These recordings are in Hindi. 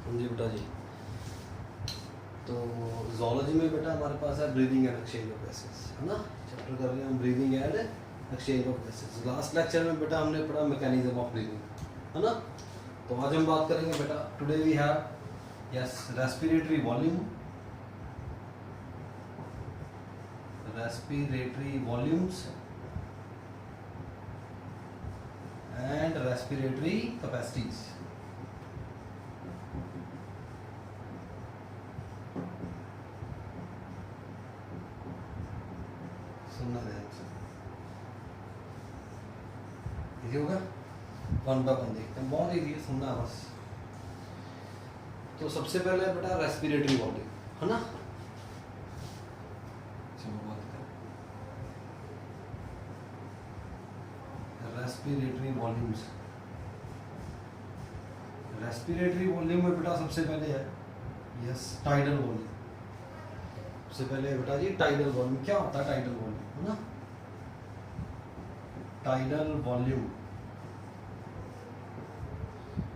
जी बेटा जी, तो जोलॉजी में बेटा हमारे पास है breathing and exchange of gases, है ना। चैप्टर कर रहे हैं हम breathing and exchange of gases. Last lecture में बेटा हमने पढ़ा मैकेनिज्म ऑफ ब्रीदिंग, है ना। तो आज हम बात करेंगे बेटा, today we have yes respiratory volume, respiratory volumes and respiratory capacities. सुनना ध्यान से, इजी होगा। वन बाय वन देखते हैं, बहुत इजी है, सुनना बस। तो सबसे पहले बेटा रेस्पिरेटरी वॉल्यूम, है ना। चलो बात करें रेस्पिरेटरी वॉल्यूम्स। रेस्पिरेटरी वॉल्यूम में बेटा सबसे पहले है यस टाइडल वॉल्यूम। सबसे पहले बेटा जी टाइडल वॉल्यूम क्या होता है? टाइडल वॉल्यूम, है ना। टाइडल वॉल्यूम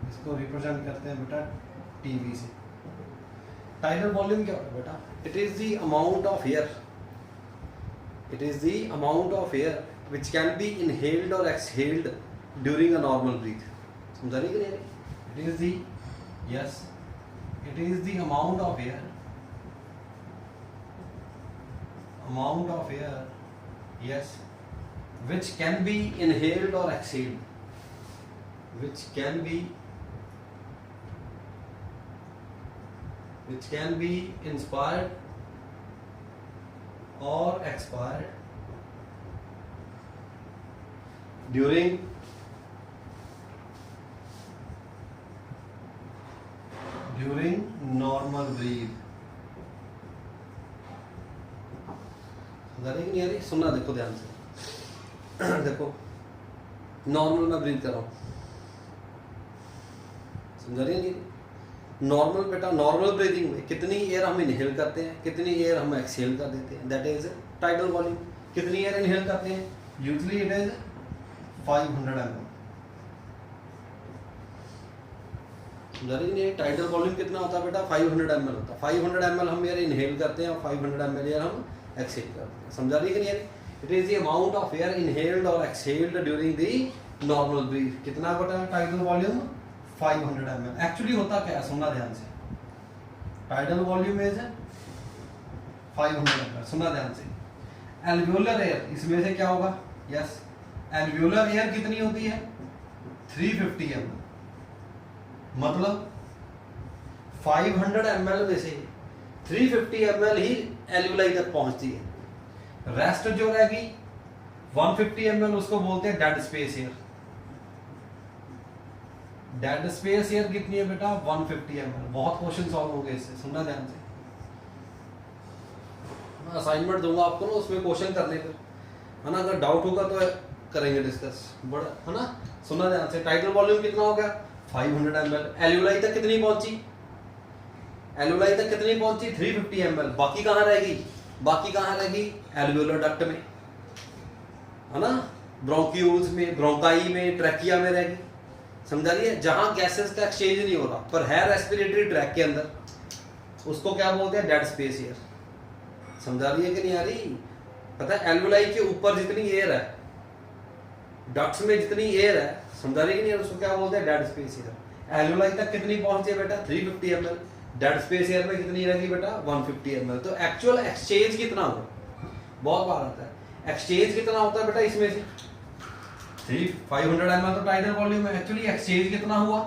इसको रिप्रेजेंट करते हैं बेटा टीवी से। टाइडल वॉल्यूम क्या होता है बेटा? It is the amount of air, it is the amount of air which can be inhaled और exhaled during a normal breath. समझा रही कि नहीं? It is the yes it is the amount of air, amount of air yes which can be inhaled or exhaled, which can be inspired or expired during normal breath। नहीं आ रही? सुनना देखो ध्यान से। देखो नॉर्मल में ब्रीथ कर रहा हूँ, समझा रही नहीं? नॉर्मल बेटा, नॉर्मल ब्रीथिंग में कितनी एयर हम इनहेल करते हैं, कितनी एयर हम एक्सहेल कर देते हैं, दैट इज टाइडल वॉल्यूम। कितनी एयर इनहेल करते हैं? Usually it is 500 ml। समझा रही नहीं? टाइडल वॉल्यूम कितना होता है बेटा? 500 ml होता है। 500 ml हम एयर इनहेल करते हैं और 500 ml एयर हम एक्सहेल करते हैं। समझा रही कि नहीं? It is the amount of air inhaled और exhaled during the normal breath. कितना बेटा टाइडल वॉल्यूम? 500 ml। एक्चुअली होता क्या है? सुनना ध्यान से। Tidal volume is 500 ml। सुनना ध्यान से। एल्वियोलर एयर इसमें से क्या होगा? यस एल्वियोलर एयर कितनी होती है? 350 ml। मतलब 500 ml में से 350 ml ही एल्वियोलाई तक पहुंचती है। रेस्ट जो रहेगी 150 ml उसको बोलते हैं dead space air. Dead space air कितनी है बेटा? 150 ml। बहुत क्वेश्चन सॉल्व होंगे इससे, सुनना ध्यान से। मैं असाइनमेंट दूंगा आपको ना, उसमें क्वेश्चन करने पर, है ना। अगर डाउट होगा तो करेंगे डिस्कस, बड़ा, है ना। सुनना ध्यान से। टाइटल वॉल्यूम कितना हो गया? 500 ml। एल्वियोलाई तक कितनी पहुंची? एल्वियोलाई तक कितनी पहुंची? 350 ml। बाकी कहां रहेगी? बाकी कहां रहेगी? एल्वियोलर डक्ट में, है ना। ब्रोंक्यूल्स में, ब्रोंकाई में, ट्रैकिया में रहेगी। समझा रही है? जहां गैसेस का एक्सचेंज नहीं हो रहा पर है रेस्पिरेटरी ट्रैक के अंदर, उसको क्या बोलते हैं? Dead space air. समझा रही है कि नहीं आ रही? पता है एल्वियोलाई के ऊपर जितनी एयर है, डक्ट्स में जितनी एयर है, समझा रही है कि नहीं, उसको क्या बोलते हैं? Dead space air. एल्वियोलाई तक कितनी पहुंची है बेटा? 350 ml। डेड स्पेस एयर में कितनी रहेगी बेटा? 150 ml। तो एक्चुअल एक्सचेंज कितना होगा? बहुत बार आता है एक्सचेंज कितना होता है बेटा इसमें से? 500 ml तो टाइडल वॉल्यूम है। एक्चुअली एक्सचेंज कितना हुआ?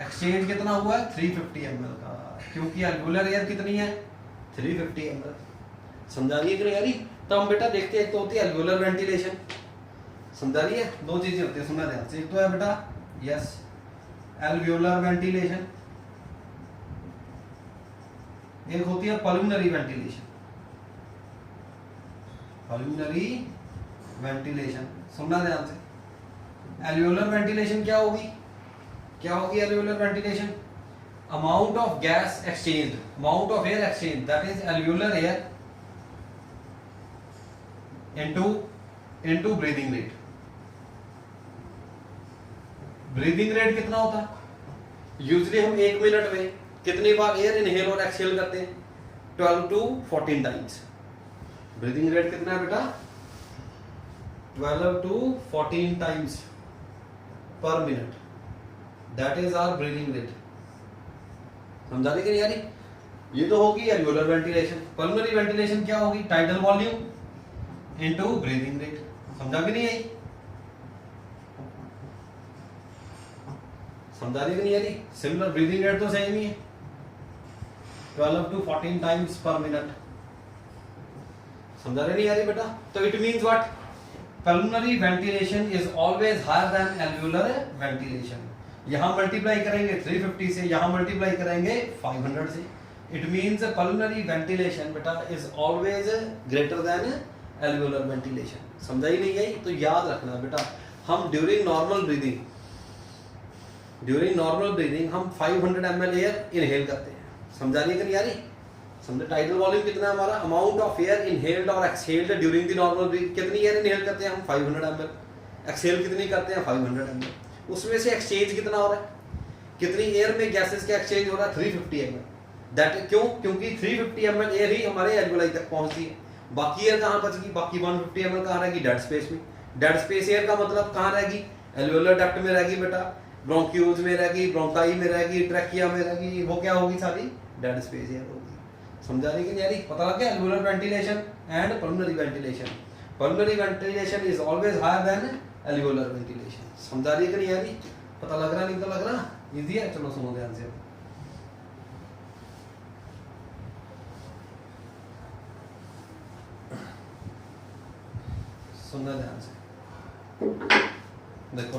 एक्सचेंज कितना हुआ है? 350 ml का, क्योंकि एल्वियोलर एयर कितनी है? 350 ml। समझा रही है कि नहीं यारी? तो हम बेटा देखते हैं, एक तो होती है एल्वियोलर वेंटिलेशन। समझा रही है? दो चीजें होती है, सुनना ध्यान से। एक तो है बेटा यस एल्वियोलर वेंटिलेशन, एक होती है पल्मोनरी वेंटिलेशन। पल्मोनरी वेंटिलेशन, सुनना ध्यान से। एल्वियोलर वेंटिलेशन क्या होगी? क्या होगी alveolar ventilation? Amount of gas exchange, amount of air exchange, that is alveolar air into breathing rate. Breathing rate कितना होता है? यूजली हम 1 मिनट में कितनी बार एयर इनहेल और एक्सहेल करते हैं? 12 to 14 टाइम्स। ब्रीदिंग रेट कितना है बेटा? 12 to 14 times per minute, that is our breathing rate. समझा दी कि नहीं यारी? ये तो होगी एल्वियोलर वेंटिलेशन। पल्मोनरी वेंटिलेशन क्या होगी? Tidal volume into breathing rate. समझा कि नहीं आई? समझा दी कि नहीं यारी? सिमिलर ब्रीदिंग रेट तो सेम ही है, 12 to 14 टाइम्स पर मिनट। समझा रहे नहीं यारी बेटा? तो it means what? Pulmonary ventilation is always higher than alveolar ventilation. यहां मल्टीप्लाई करेंगे 350 से, यहां मल्टीप्लाई करेंगे 500 से। इट मींस पल्मोनरी वेंटिलेशन बेटा is always greater than alveolar ventilation. समझा ही नहीं आई? तो याद रखना बेटा, हम ड्यूरिंग नॉर्मल ब्रीदिंग हम 500 ml एयर इनहेल करते हैं। समझा रही है कि नहीं यारी? समझे? टाइडल वॉल्यूम कितना है हमारा? अमाउंट ऑफ एयर इनहेल्ड और exhaled during the normal breathe. कितनी एयर इनहेल करते हैं हम? 500 ml। एक्सहेल कितनी करते हैं? 500 ml। उसमें से एक्सचेंज कितना हो रहा है? कितनी एयर में गैसेस का एक्सचेंज हो रहा है? 350 ml। दैट क्यों? क्योंकि 350 ml एयर ही हमारे एल्वियोलाई तक पहुंचती है। बाकी एयर कहां बच गई? बाकी 150 ml कहां रहेगी? डेड स्पेस में। डेड स्पेस एयर का मतलब कहां रहेगी? एल्वियोलर डक्ट में रहेगी बेटा, ब्रोंक्यूल्स में रहेगी, ब्रोंकाई में रहेगी, ट्रैकिया में रहेगी। वो क्या होगी? सारी डेड स्पेस एयर होगी। समझा रही कि नहीं यारी? पता लग गया? Alveolar ventilation and pulmonary ventilation. Pulmonary ventilation is always higher than alveolar ventilation. समझा रही कि नहीं यारी? पता लग रहा? नहीं पता लग रहा? इजी है? चलो सुनो ध्यान से। सुनना ध्यान से, देखो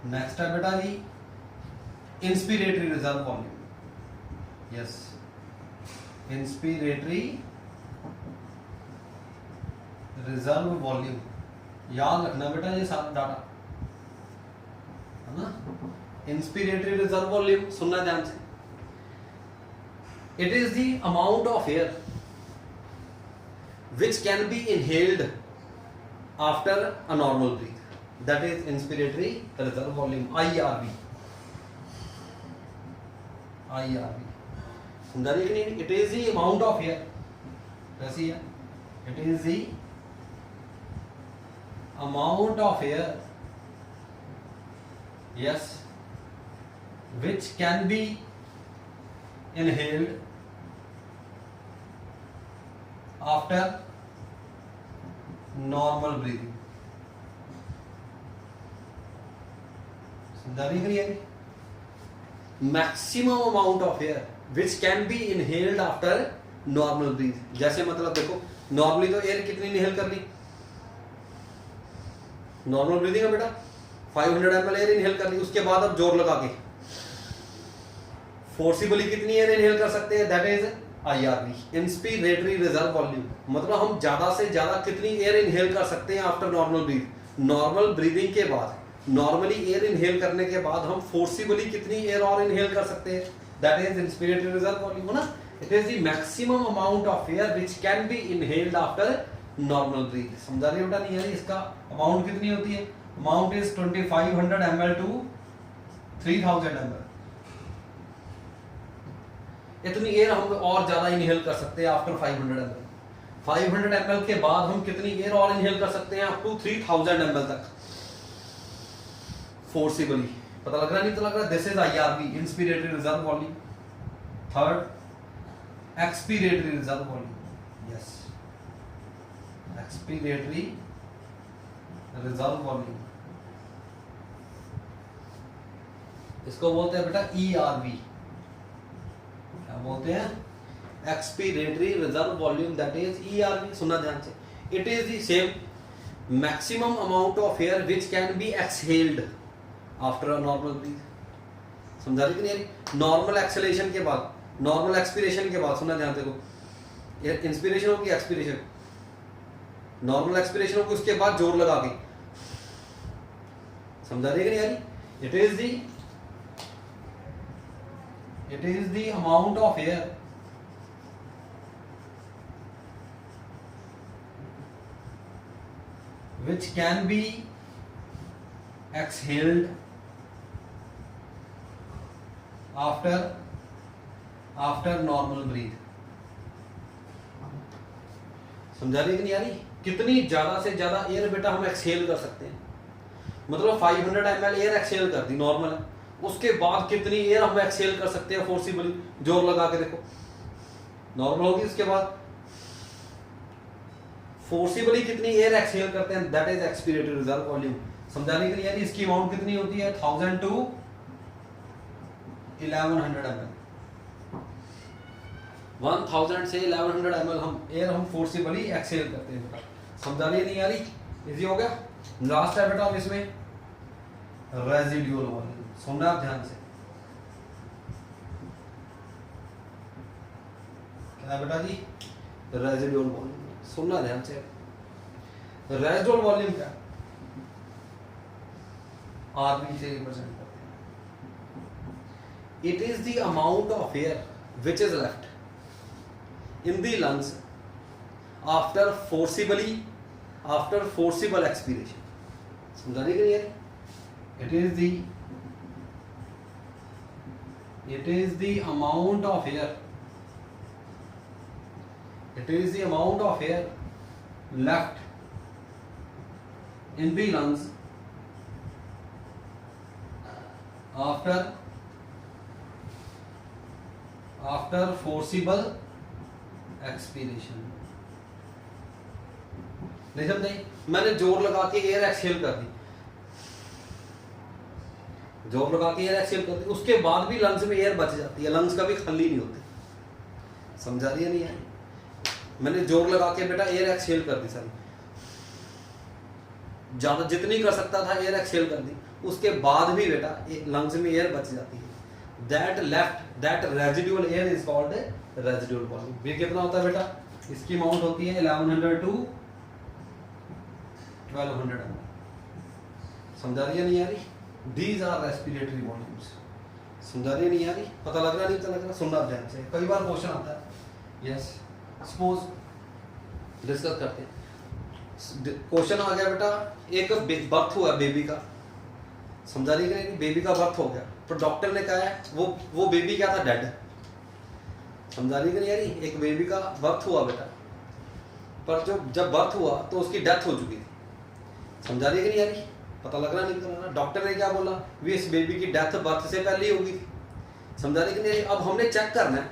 नेक्स्ट है बेटा जी inspiratory reserve volume. Yes, inspiratory reserve volume. याद रखना बेटा ये सारा डाटा, है ना? इंस्पिरेटरी रिजर्व वॉल्यूम सुनना ध्यान से। It is the amount of air which can be inhaled after a normal breath, that is inspiratory reserve volume, IRV। समझा रही है कि नहीं? it is the amount of air, कैसी है? it is the amount of air, yes, which can be inhaled after normal breathing. समझा रही है? Maximum amount of air which can be inhaled after normal breath. जैसे मतलब देखो, नॉर्मली तो एयर कितनी इनहेल कर ली? नॉर्मल ब्रीदिंग है बेटा, 500 ml एयर इनहेल कर ली। उसके बाद अब जोर लगा के फोर्सिबली कितनी एयर इनहेल कर सकते हैं? That is IRV, inspiratory reserve volume. मतलब हम ज्यादा से ज्यादा कितनी एयर इनहेल कर सकते हैं after normal breath? Normal breathing के बाद, नॉर्मली एयर इनहेल करने के बाद हम फोर्सिबली कितनी एयर और इनहेल कर सकते हैं? That is inspiratory reserve volume, है ना? It is the maximum amount of air which can be inhaled after normal breath. समझा रही बेटा? नहीं है? इसका अमाउंट कितनी होती है? Amount is 2500 ml to 3000 ml। इतनी एयर हम और ज्यादा इनहेल कर सकते हैं आफ्टर 500 ml। 500 ml के बाद हम कितनी एयर और इनहेल कर सकते हैं? अप टू 3000 ml तक फोर्सिबली। पता लग रहा? नहीं पता लग रहा? This is IRV, inspiratory reserve volume. Third, expiratory reserve volume. Yes, expiratory reserve volume, इसको बोलते हैं बेटा ERV। क्या बोलते हैं? Expiratory reserve volume, that is ERV। सुनना ध्यान से। It is the same maximum amount of air which can be exhaled after a normal breath. समझा रही कि नहीं? नॉर्मल एक्सहेलेशन के बाद, नॉर्मल एक्सपीरेशन के बाद, सुनना ध्यान से। देखो, इंस्पिरेशन होगी, एक्सपीरेशन, नॉर्मल एक्सपीरेशन होगी, उसके बाद जोर लगा के। समझा रही कि नहीं यारी? it is the amount of air which can be exhaled after normal breath. समझा रही कि नहीं आ रही? कितनी ज्यादा से ज्यादा एयर बेटा हम एक्सहेल कर सकते हैं, मतलब 500 ml एयर एक्सहेल कर दी नॉर्मल है, उसके बाद कितनी एयर हम एक्सहेल कर सकते हैं फोर्सिबली, जोर लगा के देखो, नॉर्मल होगी उसके बाद फोर्सिबली कितनी एयर एक्सहेल करते हैं, that is expiratory reserve volume. समझाने के लिए यानी इसकी अमाउंट कितनी होती है 1000 to 1100 ml। 1000 से 1100 ml हम फोर्सिबली एक्सहेल करते हैं बेटा। समझा रही नहीं आ रही? इजी हो गया। लास्ट है बेटा अब इसमें रेजिडुअल वॉल्यूम, सुनना आप ध्यान से। क्या बेटा जी? रेजिडुअल वॉल्यूम सुनना ध्यान से। रेजिडुअल वॉल्यूम क्या? आरबी से रिप्रेजेंट करते हैं। It is the amount of air which is left in the lungs after forcible expiration। समझाने के लिए it is the amount of air left in the lungs after forcible expiration. नहीं समझे? मैंने जोर लगा के एयर एक्सहेल कर दी, जोर लगा के एयर एक्सहेल कर दी, उसके बाद भी लंग्स में एयर बच जाती है, लंग्स कभी खाली नहीं होते। समझा रही है नहीं है? मैंने जोर लगा के बेटा एयर एक्सहेल कर दी सारी, ज्यादा जितनी कर सकता था एयर एक्सहेल कर दी, उसके बाद भी बेटा लंग्स में एयर बच जाती है। That residual air is called residual volume. ये कितना होता है बेटा? इसकी अमाउंट होती है 1100 to 1200 ml। समझा रही है नहीं आ रही? These are respiratory volumes. समझा रही है नहीं आ रही? पता लग रहा नहीं पता लग रहा? सुनना ध्यान से, कई बार क्वेश्चन आता है। यस, सपोज डिस्कस करते हैं। क्वेश्चन आ गया बेटा, एक बर्थ हुआ बेबी का। समझा रही है? बेबी का बर्थ हो गया, तो डॉक्टर ने कहा है वो बेबी क्या था? डेड। समझा रही कि नहीं यारी? एक बेबी का बर्थ हुआ बेटा, पर जब बर्थ हुआ तो उसकी डेथ हो चुकी थी। समझा रही कि नहीं यारी? पता लग रहा नहीं कर रहा? डॉक्टर ने क्या बोला? भी इस बेबी की डेथ बर्थ से पहले ही होगी थी। समझा रही कि नहीं? अब हमने चेक करना है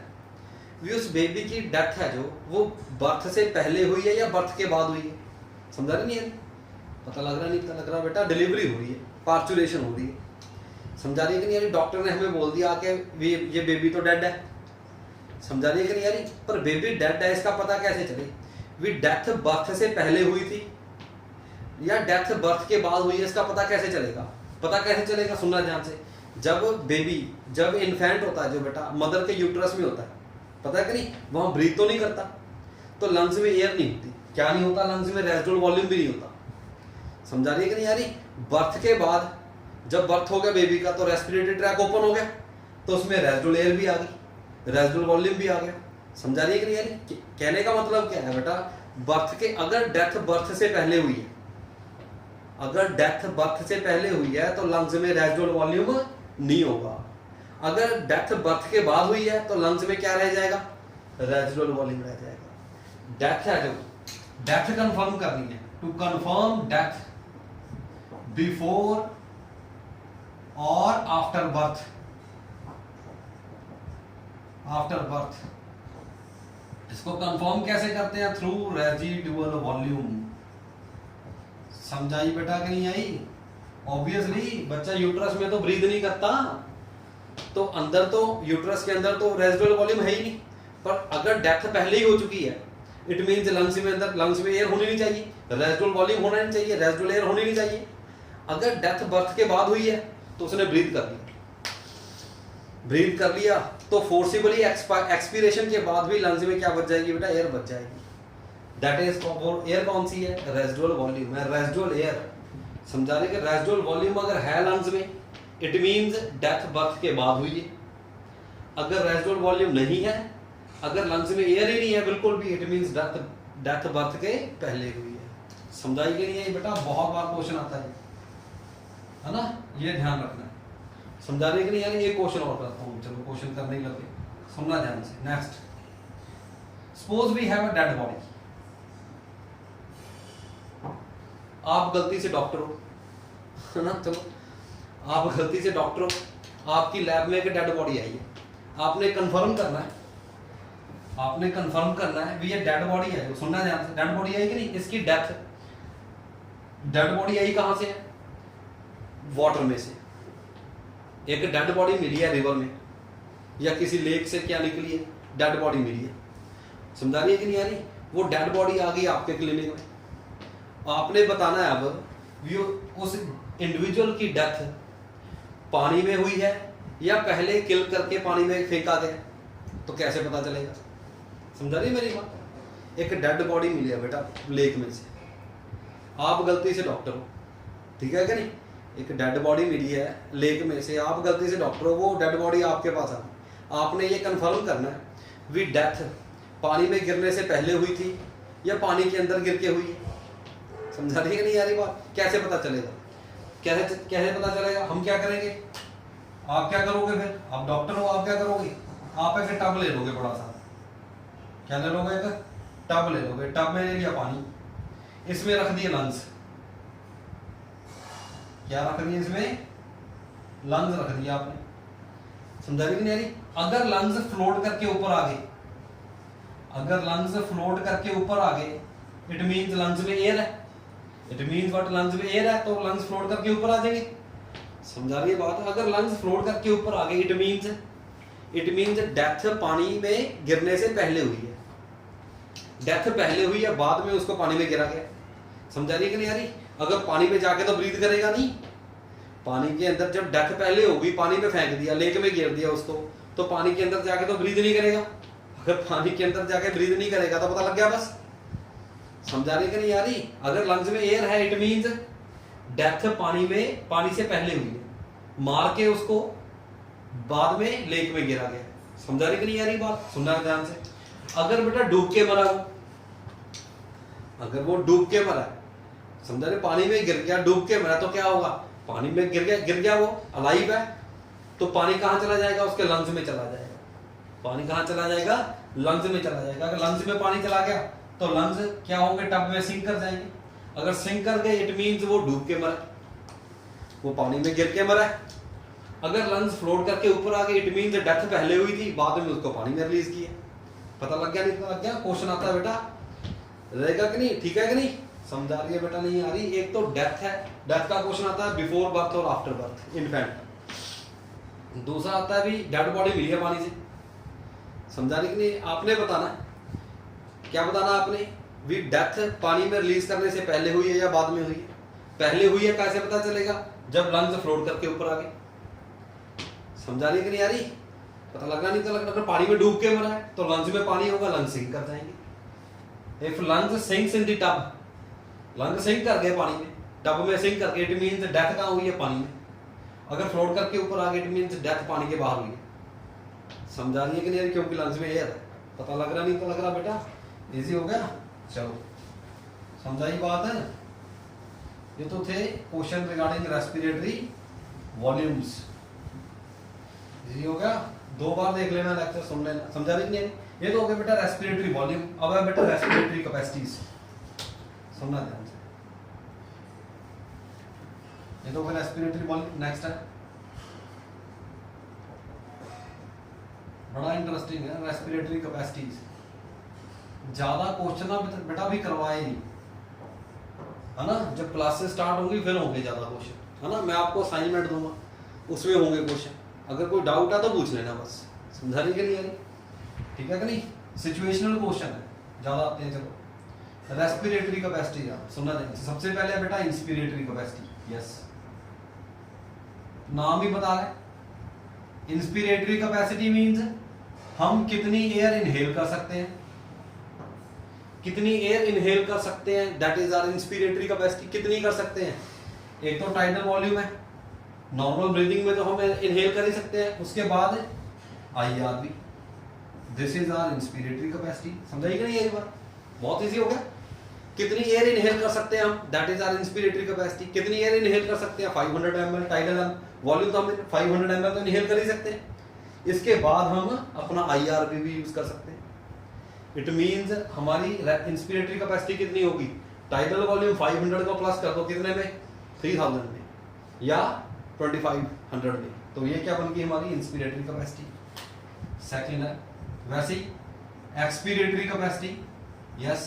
भी उस बेबी की डेथ है जो वो बर्थ से पहले हुई है या बर्थ के बाद हुई है। समझा रही नहीं यारी? पता लग रहा नहीं पता लग रहा बेटा? डिलीवरी हो रही है, पार्चुलेशन हो रही है। समझा रही कि नहीं यारी? डॉक्टर ने हमें बोल दिया कि ये बेबी तो डेड है। समझा रही है कि नहीं यारी? पर बेबी डेड है इसका पता कैसे चले? वी डेथ बर्थ से पहले हुई थी या डेथ बर्थ के बाद हुई है, इसका पता कैसे चलेगा? पता कैसे चलेगा? सुनना ध्यान से। जब इन्फेंट होता है जो बेटा मदर के यूट्रस में होता है, पता है कि नहीं, वहां ब्रीथ तो नहीं करता, तो लंग्स में एयर नहीं होती। क्या नहीं होता? लंग्स में रेजिडुअल वॉल्यूम भी नहीं होता। समझा रही है कि नहीं यारी? बर्थ के बाद जब बर्थ हो गया बेबी का तो रेस्पिरेटरी ट्रैक ओपन हो गया, तो उसमें रेजिडुअल एयर भी आ गई, रेजिडुअल वॉल्यूम भी आ गया। समझा रही है कि नहीं यारी? कहने का मतलब क्या है बेटा? बर्थ के अगर डेथ बर्थ से पहले हुई है, अगर डेथ बर्थ से पहले हुई है तो लंग्स में रेजिडुअल वॉल्यूम नहीं होगा। अगर डेथ बर्थ के बाद हुई है तो लंग्स में क्या रह जाएगा? रेजिडुअल वॉल्यूम रह जाएगा। डेथ है जो डेथ कंफर्म करनी है, टू कंफर्म डेथ बिफोर और आफ्टर बर्थ। इसको कंफर्म कैसे करते हैं? Through residual volume. समझाई बेटा कि नहीं आई? ऑब्वियसली बच्चा यूट्रस में तो ब्रीथ नहीं करता, तो अंदर तो यूट्रस के अंदर तो रेजिडुअल वॉल्यूम है ही नहीं। पर अगर डेथ पहले ही हो चुकी है, इट मींस लंग्स में एयर होनी नहीं चाहिए, रेजिडुअल वॉल्यूम होना नहीं चाहिए, रेजिडुअल एयर होनी नहीं चाहिए। अगर डेथ बर्थ के बाद हुई है तो उसने ब्रीथ कर लिया तो फोर्सिबली एक्सपीरेशन के बाद भी लंग्स में क्या बच जाएगी बेटा? एयर बच जाएगी। दैट इज एयर कौन सी है? रेजिडुअल वॉल्यूम है, रेजिडुअल एयर। समझा रहे कि रेजिडुअल वॉल्यूम अगर है लंग्स में, इट मींस डेथ बर्थ के बाद हुई है। अगर रेजिडुअल वॉल्यूम नहीं है, अगर लंग्स में एयर ही नहीं है बिल्कुल भी, इट मींस डेथ बर्थ के पहले हुई है। समझाई कि नहीं है बेटा? बहुत बार क्वेश्चन आता है ना, ये ध्यान रखना है। समझा रहे कि नहीं यार? एक क्वेश्चन और करता हूँ, चलो क्वेश्चन करने ही लगे, सुनना ध्यान से। Next, suppose we have a dead body. आप गलती से डॉक्टर हो, है ना, चलो आप गलती से डॉक्टर हो, आपकी लैब में एक डेड बॉडी आई है, आपने कंफर्म करना है, आपने कंफर्म करना है भी ये डेड बॉडी है, सुनना ध्यान से, डेड बॉडी आई कि नहीं, इसकी डेथ, डेड बॉडी आई कहां से है? वाटर में से। एक डेड बॉडी मिली है रिवर में या किसी लेक से, क्या निकली है? डेड बॉडी मिली है, समझा रही है कि नहीं आ रही? वो डेड बॉडी आ गई आपके क्लिनिक में, आपने बताना है अब भी उस इंडिविजुअल की डेथ पानी में हुई है या पहले किल करके पानी में फेंका गया, तो कैसे पता चलेगा? समझा रही मेरी बात? एक डेड बॉडी मिली है बेटा लेक में से, आप गलती से डॉक्टर हो, ठीक है कि नहीं? एक डेड बॉडी मिली है लेक में से, आप गलती से डॉक्टर हो, वो डेड बॉडी आपके पास आ, आपने ये कंफर्म करना है भी डेथ पानी में गिरने से पहले हुई थी या पानी के अंदर गिर के हुई है। समझा रही है कि नहीं यार? बात कैसे पता चलेगा? कैसे कैसे पता चलेगा? हम क्या करेंगे, आप क्या करोगे फिर? आप डॉक्टर हो, आप क्या करोगे? आप एक टब ले लोगे, बड़ा सा, क्या ले लोगे? एक टब ले लोगे, टब में ले लिया पानी, इसमें रख दिए लंग्स, क्या रख दिए? इसमें लंग्स रख दिया आपने, समझा रही कि नहीं? अगर लंग्स फ्लोट करके ऊपर आ गए, अगर लंग्स फ्लोट करके ऊपर आ गए, इट मींस लंग्स में एयर है, इट मींस व्हाट, लंग्स में एयर है, तो लंग्स फ्लोट करके ऊपर आ जाएंगे। समझा रही है बात? अगर लंग्स फ्लोट करके ऊपर आ गए, इट मींस डेथ पानी में गिरने से पहले हुई है, डेथ पहले हुई है, बाद में उसको पानी में गिरा गया। समझा रही कि नहीं यारी? अगर पानी में जाके तो ब्रीथ करेगा नहीं, पानी के अंदर जब डेथ पहले होगी, पानी में फेंक दिया, लेक में गिर दिया उसको, तो पानी के अंदर जाके तो ब्रीथ नहीं करेगा। अगर पानी के अंदर जाके ब्रीथ नहीं करेगा तो पता लग गया बस। समझा रही कि नहीं यारी? अगर लंग्स में एयर है, इट मींस डेथ पानी में, पानी से पहले हुई है, मार के उसको बाद में लेक में गिरा गया। समझा रही कि नहीं यारी बात? सुनना ध्यान से। अगर बेटा डूब के मरा, अगर वो डूब के मरा, समझा रहे, पानी में गिर गया, डूब के मरा, तो क्या होगा? पानी में गिर गया वो अलाइव है, तो पानी कहां चला जाएगा? उसके लंग्स में चला जाएगा। पानी कहां चला जाएगा? लंग्स में चला जाएगा। अगर लंग्स में पानी चला गया तो लंग्स क्या होंगे? टब में सिंक कर जाएंगे। अगर सिंक कर गए, इट मींस वो डूब के मरा, वो पानी में गिर के मरा। अगर लंग्स फ्लोट करके ऊपर आ गए, इट मींस डेथ पहले हुई थी, बाद में उसको पानी में रिलीज किया। पता लग गया? नहीं पता लग गया? क्वेश्चन आता है बेटा, रहेगा कि नहीं? ठीक है कि नहीं? समझा रही है बेटा? नहीं आ रही? एक तो डेथ है, डेथ का क्वेश्चन आता है बिफोर बर्थ और आफ्टर बर्थ इन्फेंट। दूसरा आता है भी डेड बॉडी मिली है पानी से। समझा रही कि नहीं? आपने बताना है, क्या बताना आपने भी, डेथ पानी में रिलीज करने से पहले हुई है या बाद में हुई है? पहले हुई है, कैसे पता चलेगा? जब लंग्स फ्लोट करके ऊपर आ गए। समझा रही कि नहीं आ रही? पता लगना नहीं तो लगना। अगर पानी में डूब के मरा है तो लंग्स में पानी होगा, लंग्स सिंक कर जाएंगे। If lungs sinks in the tub, lung sink कर गए पानी में, टब में सिंक करके, इट मींस डेथ कहां हुई है? पानी में। अगर फ्लोट करके ऊपर आ गए, इट मींस डेथ पानी के बाहर हुई है। समझा रही है कि नहीं? क्योंकि लंग्स में एयर है। पता लग रहा नहीं तो लग रहा बेटा? इजी हो गया? चलो समझाई बात है। ये तो थे question regarding respiratory volumes. Easy हो गया? 2 बार देख लेना, लेक्चर सुन लेना। समझा रही नहीं? ये तो हो गया बेटा रेस्पिरेटरी वॉल्यूम। अब है बेटा रेस्पिरेटरी कैपेसिटीज, सुनना ध्यान से। ये तो फिर रेस्पिरेटरी वॉल्यूम। नेक्स्ट है, बड़ा इंटरेस्टिंग है, रेस्पिरेटरी कैपेसिटीज। ज्यादा क्वेश्चन बेटा भी करवाए नहीं, है ना? जब क्लासेस स्टार्ट होंगी फिर होंगे ज्यादा क्वेश्चन, है ना? मैं आपको असाइनमेंट दूंगा, उसमें होंगे क्वेश्चन। अगर कोई डाउट है तो पूछ लेना बस। समझा रही कि नहीं? ठीक है कि नहीं? सिचुएशनल क्वेश्चन है, ज्यादा आते हैं। चलो रेस्पिरेटरी कैपेसिटी सुनना चाहिए। सबसे पहले बेटा इंस्पिरेटरी कैपेसिटी। यस, नाम ही बता रहे, इंस्पिरेटरी कैपेसिटी मींस हम कितनी एयर इनहेल कर सकते हैं, कितनी एयर इनहेल कर सकते हैं, that is our inspiratory capacity. कितनी कर सकते हैं? एक तो टाइडल वॉल्यूम है, नॉर्मल ब्रीदिंग में तो हम इनहेल कर ही सकते हैं, उसके बाद आईआर भी। This is our inspiratory capacity. समझाइए कि नहीं? ये बात बहुत इजी हो गया। कितनी एयर इनहेल कर सकते हैं हम, that is our inspiratory capacity. कितनी एयर इनहेल कर सकते हैं, 500 ml टाइडल वॉल्यूम, तो हम 500 ml तो इनहेल कर ही सकते हैं। इसके बाद हम अपना IRV भी यूज कर सकते हैं। इट मींस हमारी इंस्पिरेटरी कैपेसिटी कितनी होगी, टाइडल वॉल्यूम 500 को प्लस कर दो कितने में, 3000 में या 2500 में, तो ये क्या बन गई हमारी इंस्पिरेटरी कैपेसिटी। सेकंड है वैसे ही expiratory capacity, yes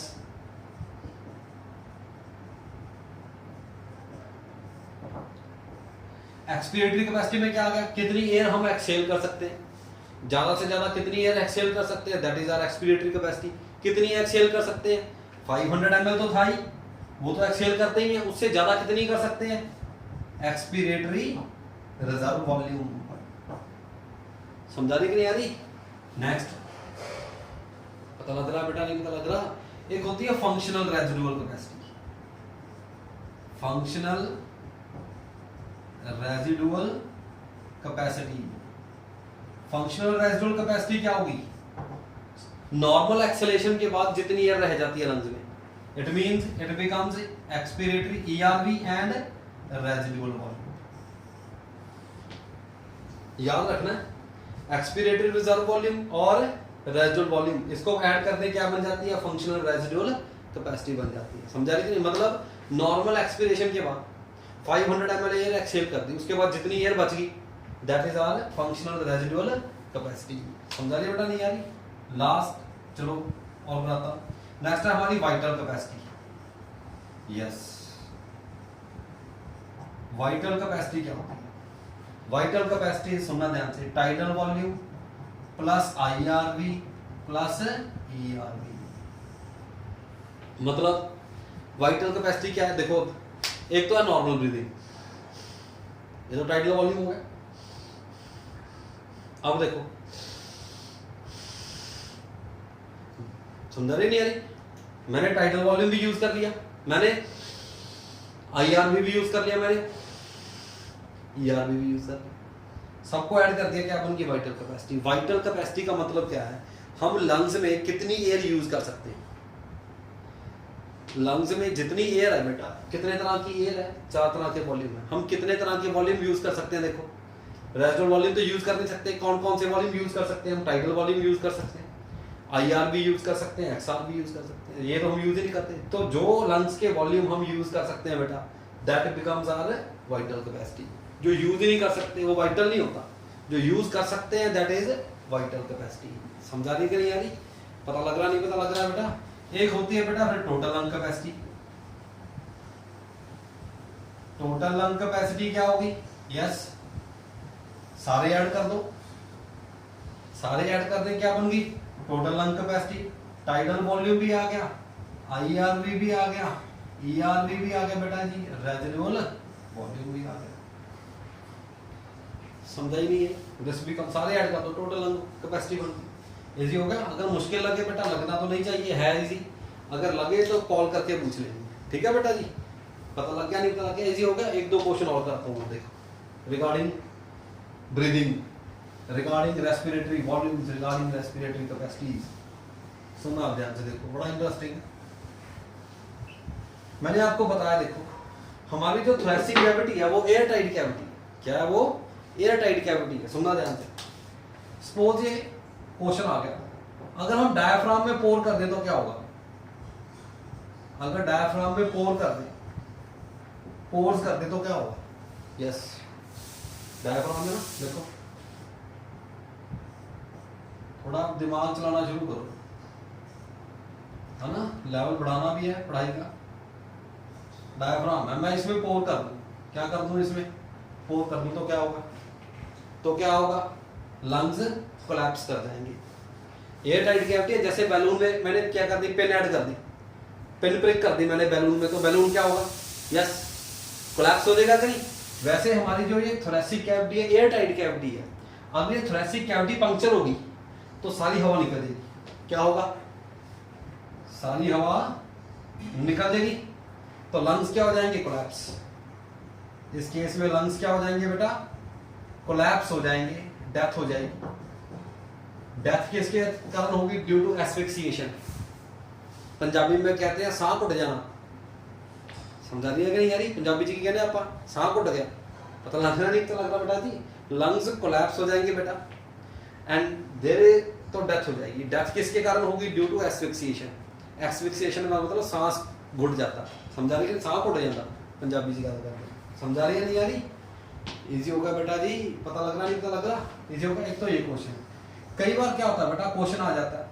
expiratory capacity में क्या आ गया, कितनी एयर हम एक्सहेल कर सकते हैं, ज्यादा से ज्यादा कितनी एयर एक्सहेल कर सकते हैं, that is our expiratory capacity. कितनी एक्सहेल कर सकते हैं, 500 ml तो था ही, वो तो एक्सहेल करते ही हैं, उससे ज्यादा कितनी कर सकते हैं, एक्सपिरेटरी रिजर्व वॉल्यूम। समझा रही कि नहीं आ रही। नेक्स्ट पता लग रहा बेटा, नहीं पता लग रहा। एक होती है functional residual capacity, functional residual capacity. Functional residual capacity क्या होगी, नॉर्मल एक्सेलेरेशन के बाद जितनी एयर रह जाती है लंग्स में, it means it becomes expiratory ERV and residual volume. याद रखना एक्सपिरेटरी रिजर्व वॉल्यूम और रेजिडुअल वॉल्यूम, इसको ऐड करने क्या बन जाती है, फंक्शनल रेजिडुअल कैपेसिटी बन जाती है। समझा रही कि नहीं, मतलब नॉर्मल एक्सपिरेशन के बाद 500 ml एयर एक्सहेल कर दी, उसके बाद जितनी एयर बच गई that is our functional residual capacity. समझा रही बेटा, नहीं आ रही। लास्ट चलो और बताता हूं, नेक्स्ट है हमारी vital capacity. Yes vital capacity क्या होती है, वाइटल कैपेसिटी सुनना ध्यान से, tidal volume plus IRV plus ERV। मतलब वाइटल कैपेसिटी क्या है, देखो एक तो है नॉर्मल ब्रीदिंग, ये तो टाइडल वॉल्यूम हो गया। अब देखो सुंदर ही नहीं आ रही, मैंने टाइडल वॉल्यूम भी यूज कर लिया, मैंने IRV भी यूज कर लिया, मैंने ERV भी यूज कर लिया, सबको ऐड कर दिया, क्या बन गई वाइटल कैपेसिटी। वाइटल कैपेसिटी का मतलब क्या है, हम लंग्स में कितनी एयर यूज कर सकते हैं। लंग्स में जितनी एयर है बेटा, कितने तरह की एयर है, 4 तरह के वॉल्यूम है, हम कितने तरह के वॉल्यूम यूज कर सकते हैं। देखो रेजिडुअल वॉल्यूम तो यूज कर नहीं सकते, कौन कौन से वॉल्यूम यूज कर सकते हैं हम, टाइडल वॉल्यूम यूज कर सकते हैं, IRV यूज कर सकते हैं, XRV यूज कर सकते हैं, ये तो हम यूज ही नहीं करते। तो जो लंग्स के वॉल्यूम हम यूज कर सकते हैं बेटा, that becomes our vital capacity. जो यूज ही नहीं कर सकते वो वाइटल नहीं होता, जो यूज कर सकते हैं दैट इज वाइटल कैपेसिटी। समझा रही कि नहीं आ रही, पता लग रहा नहीं पता लग रहा है बेटा। एक होती है बेटा फिर total lung capacity. Total lung capacity क्या होगी, यस सारे ऐड कर दो, सारे ऐड कर दें क्या बन गई total lung capacity. Tidal volume भी आ गया, IRV भी आ गया, ERV भी आ गया बेटा जी, रेजिडुअल वॉल्यूम भी आ गया। समझा ही नहीं है, दिस बिकम सारे ऐड कर दो, टोटल लंग कैपेसिटी बन गई। इजी हो गया। अगर मुश्किल लगे बेटा, लगना तो नहीं चाहिए, है इजी, अगर लगे तो कॉल करके पूछ लेंगे, ठीक है बेटा जी। पता लग गया नहीं पता लग गया, इजी हो गया। एक दो क्वेश्चन और करता हूँ, देखो regarding breathing, regarding respiratory volumes, regarding respiratory capacities. सुनना आप ध्यान से, देखो बड़ा इंटरेस्टिंग है। मैंने आपको बताया, देखो हमारी जो थोरेसिक कैविटी है वो एयर टाइट कैविटी है। क्या है वो, एयर टाइट कैविटी है। सुनना ध्यान से, सपोज ये क्वेश्चन आ गया, अगर हम डायफ्राम में पोर कर दें तो क्या होगा। अगर डायफ्राम में पोर कर दें, पोर्स कर दें तो क्या होगा, यस डायफ्राम में ना, देखो थोड़ा दिमाग चलाना शुरू करो, है ना, लेवल बढ़ाना भी है पढ़ाई का। डायफ्राम है, मैं इसमें पोर कर दूं, क्या कर दूं, इसमें पोर कर दूं तो क्या होगा, तो क्या होगा, लंग्स कोलैप्स कर जाएंगे। एयर टाइट कैविटी है, जैसे बैलून में मैंने क्या कर दी, पेन ऐड कर दी, पेन प्रिक कर दी मैंने बैलून में, तो बैलून क्या होगा, यस कोलैप्स हो जाएगा कहीं। वैसे हमारी जो ये थोरेसिक कैविटी है एयर टाइट कैविटी है, अब ये थोरेसिक कैविटी पंक्चर होगी तो सारी हवा निकल जाएगी, क्या होगा, सारी हवा निकल जाएगी, तो लंग्स क्या हो जाएंगे, कोलैप्स। इस केस में लंग्स क्या हो जाएंगे बेटा, कोलैप्स हो जाएंगे, डेथ हो जाएगी। डेथ किसके कारण होगी, ड्यू टू एस्फिक्सिएशन। पंजाबी में कहते हैं साह घुट जाना, समझा रही है कि नहीं यारी? पंजाबी जी की कहने आप साह घुट गया, पता लग रहा नहीं? पता लग रहा बेटा जी, लंग्स कोलैप्स हो जाएंगे बेटा, एंड देयर तो डेथ हो जाएगी। डेथ किसके कारण होगी? Due to एस्फिक्सिएशन। एस्फिक्सिएशन का मतलब सांस घुट जाता, समझा रही है? सांस घुट जाता पंजाबी जी का करके, समझा रही है नहीं यारी? इजी होगा बेटा जी, पता लग रहा नहीं? पता लग रहा? इजी होगा। एक तो ये क्वेश्चन, कई बार क्या होता है बेटा, क्वेश्चन आ जाता है,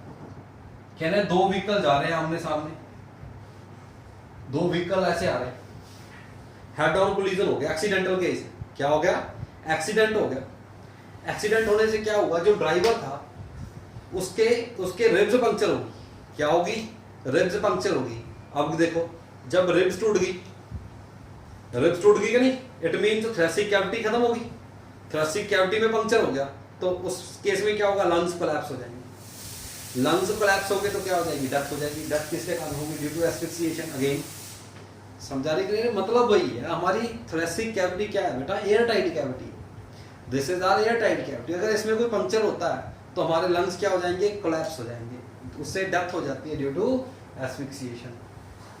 कह रहे हैं दो व्हीकल जा रहे हैं आमने सामने, दो व्हीकल ऐसे आ रहे हैं, हेड ऑन कोलिजन हो गया, एक्सीडेंटल केस। क्या हो गया? एक्सीडेंट हो गया। एक्सीडेंट होने से क्या हुआ, जो ड्राइवर था उसके रिब्स पंक्चर होगी। क्या होगी? रिब्स पंक्चर होगी। अब देखो, जब रिब्स टूट गई, रिब्स टूट गई कि नहीं, इट मीन थोरेसिक कैविटी खत्म होगी, थोरेसिक कैविटी में पंक्चर हो गया, तो उस केस में क्या होगा? लंग्स कोलैप्स हो जाएंगे। लंग्स कोलैप्स हो गए तो क्या हो जाएगी? डेथ हो जाएगी। डेथ किसके कारण होगी? Due to एस्फिक्सिएशन। अगेन समझाने के लिए मतलब वही है, हमारी थोरेसिक कैविटी क्या है बेटा? Air tight cavity. This is our air tight cavity. अगर इसमें कोई पंक्चर होता है तो हमारे लंग्स क्या हो जाएंगे? कोलैप्स हो जाएंगे, उससे डेथ हो जाती है ड्यू टू एस्फिक्सिएशन।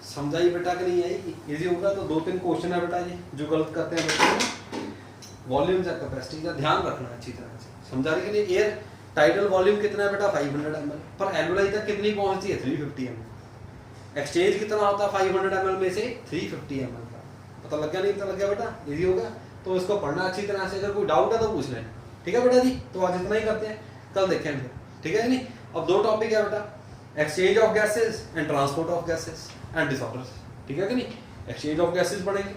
समझाइए बेटा कि नहीं आई? इजी होगा। तो 2-3 क्वेश्चन है बेटा जी जो गलत करते हैं बच्चे। वॉल्यूम या कैपेसिटी का ध्यान रखना अच्छी तरह से, समझा रही कि नहीं? एयर टाइडल वॉल्यूम कितना है बेटा? 500 ml, पर एलुलाई तक कितनी पहुंचती है? 350 ml। एक्सचेंज कितना होता है 500 ml में से? 350 ml का। पता लग गया नहीं? पता लग गया बेटा? इजी होगा। तो इसको पढ़ना अच्छी तरह से, अगर कोई डाउट है तो पूछ लें, ठीक है बेटा जी? तो आज इतना ही करते हैं, कल देखेंगे, ठीक है नहीं? अब 2 टॉपिक है बेटा, exchange of gases and transport of gases and disorders, ठीक है कि नहीं? एक्सचेंज ऑफ गैसेस पढ़ेंगे,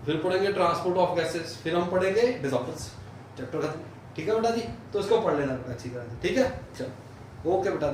फिर पढ़ेंगे ट्रांसपोर्ट ऑफ गैसेस, फिर हम पढ़ेंगे डिसऑर्डर्स, चैप्टर खत्म, ठीक है बेटा जी? तो इसको पढ़ लेना बेटा अच्छी तरह से, ठीक है? चलो ओके बेटा।